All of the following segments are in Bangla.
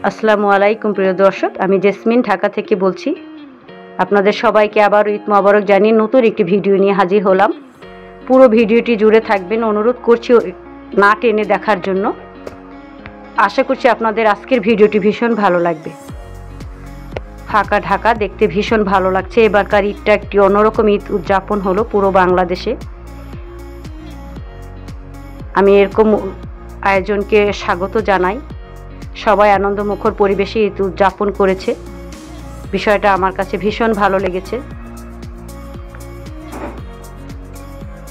আসসালামু আলাইকুম প্রিয় দর্শক, আমি জেসমিন ঢাকা থেকে বলছি। আপনাদের সবাইকে আবার ঈদ মোবারক জানিয়ে নতুন একটি ভিডিও নিয়ে হাজির হলাম। পুরো ভিডিওটি জুড়ে থাকবেন, অনুরোধ করছি না টেনে দেখার জন্য। আশা করছি আপনাদের আজকের ভিডিওটি ভীষণ ভালো লাগবে। ফাঁকা ঢাকা দেখতে ভীষণ ভালো লাগছে। এবারকার ঈদটা একটি অন্যরকম ঈদ উদযাপন হলো পুরো বাংলাদেশে। আমি এরকম আয়োজনকে স্বাগত জানাই। সবাই আনন্দমুখর পরিবেশে ঈদ উদযাপন করেছে, বিষয়টা আমার কাছে ভীষণ ভালো লেগেছে।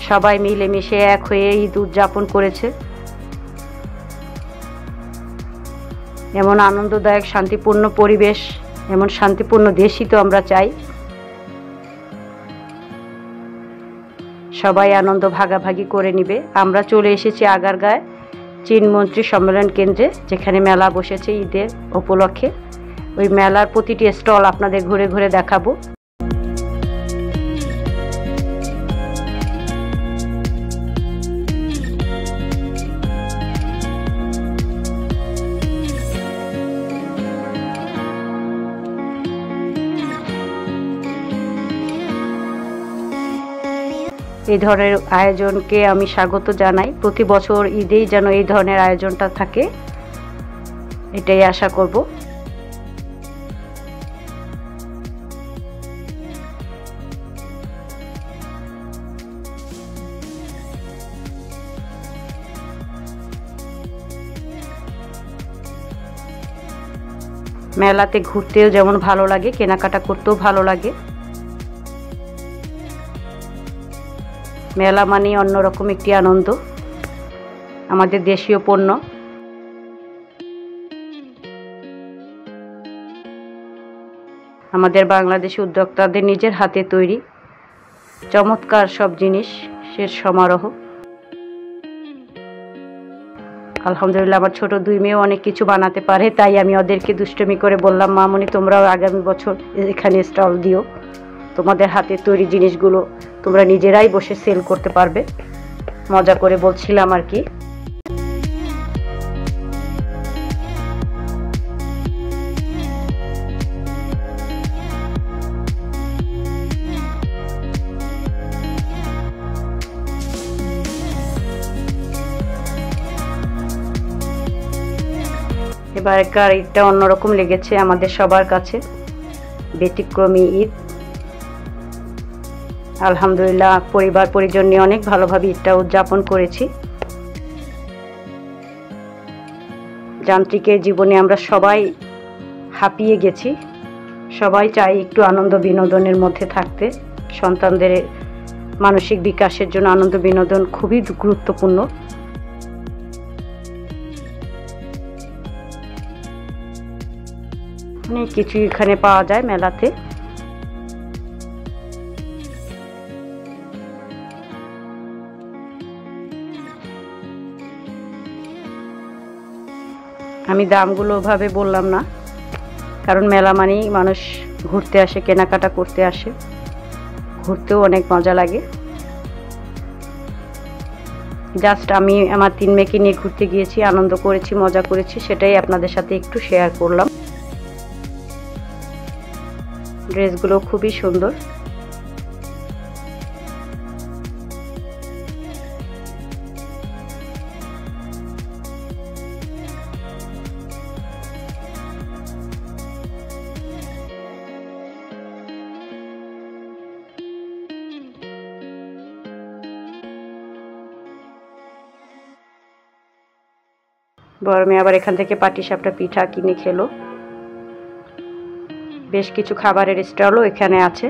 সবাই মিলেমিশে এক হয়ে ঈদ উদযাপন করেছে। এমন আনন্দদায়ক শান্তিপূর্ণ পরিবেশ, এমন শান্তিপূর্ণ দেশই তো আমরা চাই। সবাই আনন্দ ভাগাভাগি করে নিবে। আমরা চলে এসেছি আগারগাঁয় চীন মন্ত্রী সম্মেলন কেন্দ্রে, যেখানে মেলা বসেছে ঈদের উপলক্ষে। ওই মেলার প্রতিটি স্টল আপনাদের ঘুরে ঘুরে দেখাবো। এই ধরনের আয়োজনকে আমি স্বাগত জানাই। প্রতি বছর ঈদেই যেন এই ধরনের আয়োজনটা থাকে, এটাই আশা করব। মেলাতে ঘুরতেও যেমন ভালো লাগে, কেনাকাটা করতেও ভালো লাগে। মেলা মানে অন্যরকম একটি আনন্দ। আমাদের দেশীয় পণ্য, আমাদের বাংলাদেশি উদ্যোক্তাদের নিজের হাতে তৈরি চমৎকার সব জিনিসের সমারোহ। আলহামদুলিল্লাহ, আমার ছোট দুই মেয়েও অনেক কিছু বানাতে পারে, তাই আমি ওদেরকে দুষ্টুমি করে বললাম, মামুনি তোমরাও আগামী বছর এখানে স্টল দিও। তোমাদের হাতে তৈরি জিনিসগুলো তোমরা নিজেরাই বসে সেল করতে পারবে। মজা করে বলছিলাম আর কি। এবারকার ঈদটা অন্যরকম লেগেছে আমাদের সবার কাছে, ব্যতিক্রমী ঈদ। আলহামদুলিল্লাহ, পরিবার পরিজন নিয়ে অনেক ভালোভাবে ঈদটা উদযাপন করেছি। যান্ত্রিকের জীবনে আমরা সবাই হাঁপিয়ে গেছি, সবাই চাই একটু আনন্দ বিনোদনের মধ্যে থাকতে। সন্তানদের মানসিক বিকাশের জন্য আনন্দ বিনোদন খুবই গুরুত্বপূর্ণ। অনেক কিছু এখানে পাওয়া যায় মেলাতে। আমি দামগুলো ওভাবে বললাম না, কারণ মেলা মানেই মানুষ ঘুরতে আসে, কেনাকাটা করতে আসে। ঘুরতেও অনেক মজা লাগে। জাস্ট আমি আমার 3 মেয়েকে নিয়ে ঘুরতে গিয়েছি, আনন্দ করেছি, মজা করেছি, সেটাই আপনাদের সাথে একটু শেয়ার করলাম। ড্রেসগুলো খুবই সুন্দর। বড় মেয়ে আবার এখান থেকে পাটিসাপটা পিঠা কিনে খেলো। বেশ কিছু খাবারের স্টলও এখানে আছে।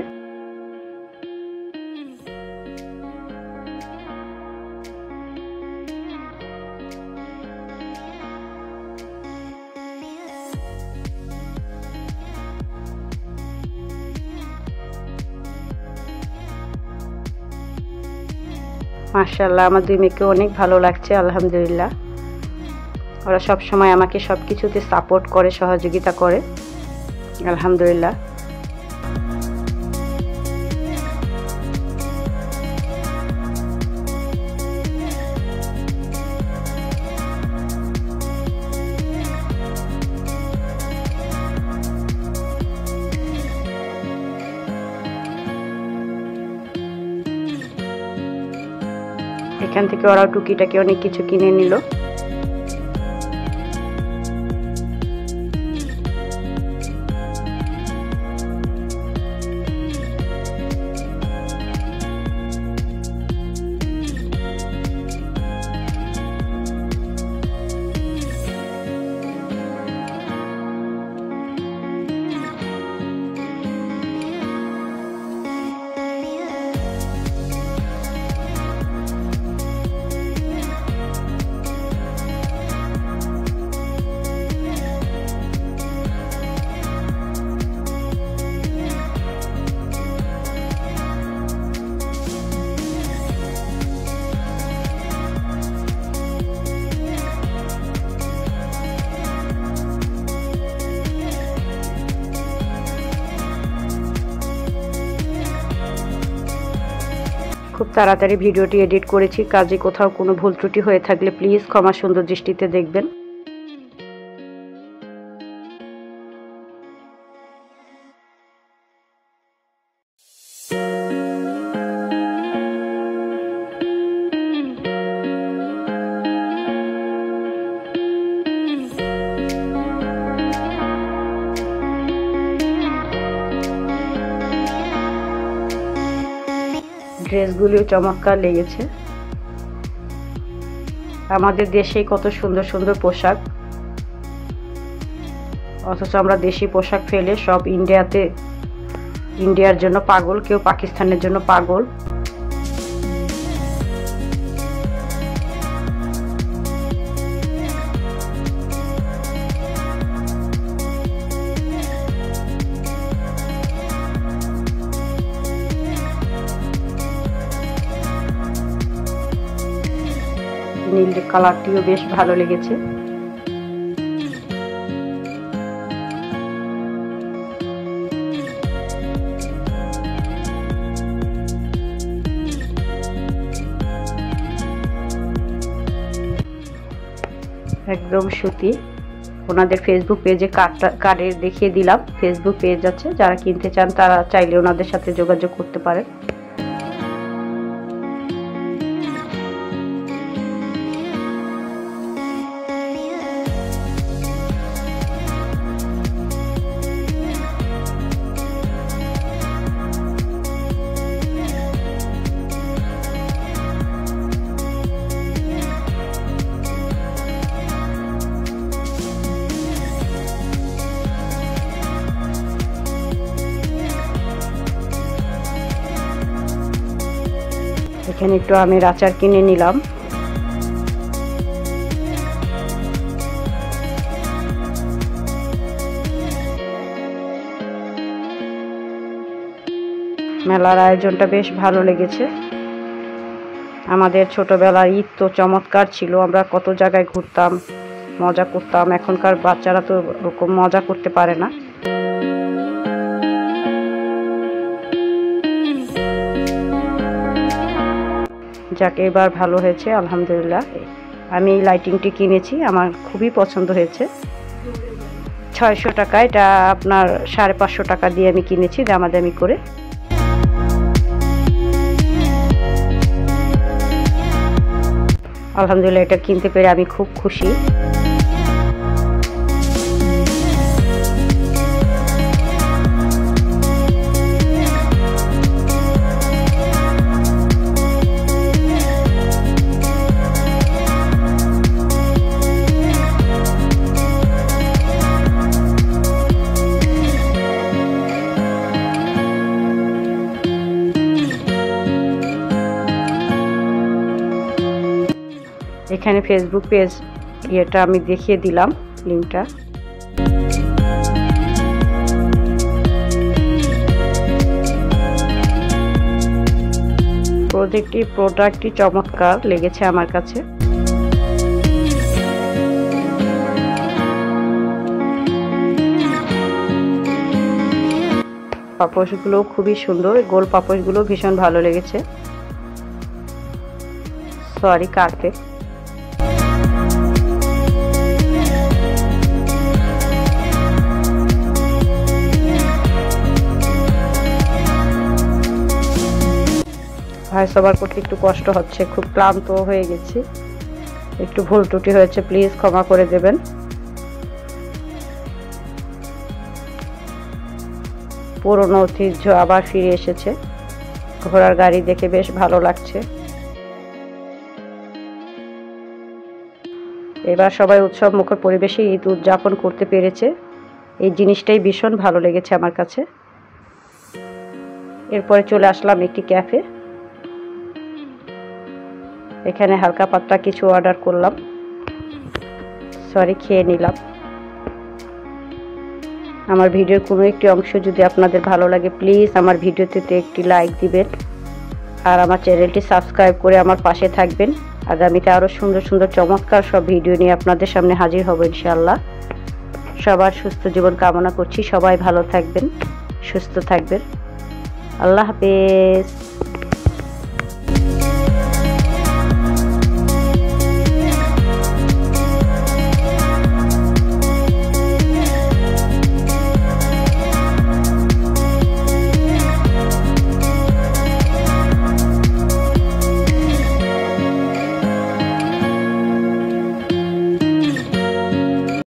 মাশাআল্লাহ, আমার 2 মেয়েকে অনেক ভালো লাগছে। আলহামদুলিল্লাহ, ওরা সব সময় আমাকে সব কিছুতে সাপোর্ট করে, সহযোগিতা করে। আলহামদুলিল্লাহ। এখান থেকে ওরা টুকিটাকি অনেক কিছু কিনে নিল। খুব তাড়াতাড়ি ভিডিওটি এডিট করেছি, কাজে কোথাও কোনো ভুল ত্রুটি হয়ে থাকলে প্লিজ ক্ষমা সুন্দর দৃষ্টিতে দেখবেন। ড্রেসগুলিও চমৎকার লেগেছে। আমাদের দেশেই কত সুন্দর সুন্দর পোশাক, অথচ আমরা দেশি পোশাক ফেলে সব ইন্ডিয়ার জন্য পাগল, কেউ পাকিস্তানের জন্য পাগল। নীল কালারটিও বেশ ভালো লেগেছে। একদম সুতি। ওনাদের ফেসবুক পেজে কার্ডে দেখিয়ে দিলাম, ফেসবুক পেজ আছে, যারা কিনতে চান তারা চাইলে ওনাদের সাথে যোগাযোগ করতে পারেন। এখানে একটু আমের আচার কিনে নিলাম। মেলার আয়োজনটা বেশ ভালো লেগেছে। আমাদের ছোটবেলার ঈদ তো চমৎকার ছিল, আমরা কত জায়গায় ঘুরতাম, মজা করতাম। এখনকার বাচ্চারা তো ওরকম মজা করতে পারে না। যাকে এবার ভালো হয়েছে আলহামদুলিল্লাহ। আমি এই লাইটিংটি কিনেছি, আমার খুবই পছন্দ হয়েছে। 600 টাকা, এটা আপনার 550 টাকা দিয়ে আমি কিনেছি দামাদামি করে। আলহামদুলিল্লাহ, এটা কিনতে পেরে আমি খুব খুশি। এখানে ফেসবুক পেজ এটা আমি দেখিয়ে দিলাম লিঙ্কটা। প্রোডাক্টটি চমৎকার লেগেছে আমার কাছে। পাপোশগুলো খুবই সুন্দর, গোল পাপোশগুলো ভীষণ ভালো লেগেছে। Sorry, carpet. ভয়েস ওভার করতে একটু কষ্ট হচ্ছে, খুব ক্লান্ত হয়ে গেছি, একটু ভুল ত্রুটি হয়েছে, প্লিজ ক্ষমা করে দেবেন। পুরনো ঐতিহ্য আবার ফিরে এসেছে, ঘোড়ার গাড়ি দেখে বেশ ভালো লাগছে। এবার সবাই উৎসব মুখর পরিবেশে ঈদ উদযাপন করতে পেরেছে, এই জিনিসটাই ভীষণ ভালো লেগেছে আমার কাছে। এরপরে চলে আসলাম একটি ক্যাফে, এখানে হালকা পাতলা কিছু অর্ডার করলাম, খেয়ে নিলাম। আমার ভিডিওর কোনো একটি অংশ যদি আপনাদের ভালো লাগে প্লিজ আমার ভিডিওতে একটি লাইক দিবেন, আর আমার চ্যানেলটি সাবস্ক্রাইব করে আমার পাশে থাকবেন। আগামীতে আরও সুন্দর সুন্দর চমৎকার সব ভিডিও নিয়ে আপনাদের সামনে হাজির হব ইনশাআল্লাহ। সবার সুস্থ জীবন কামনা করছি, সবাই ভালো থাকবেন, সুস্থ থাকবেন। আল্লাহ হাফেজ।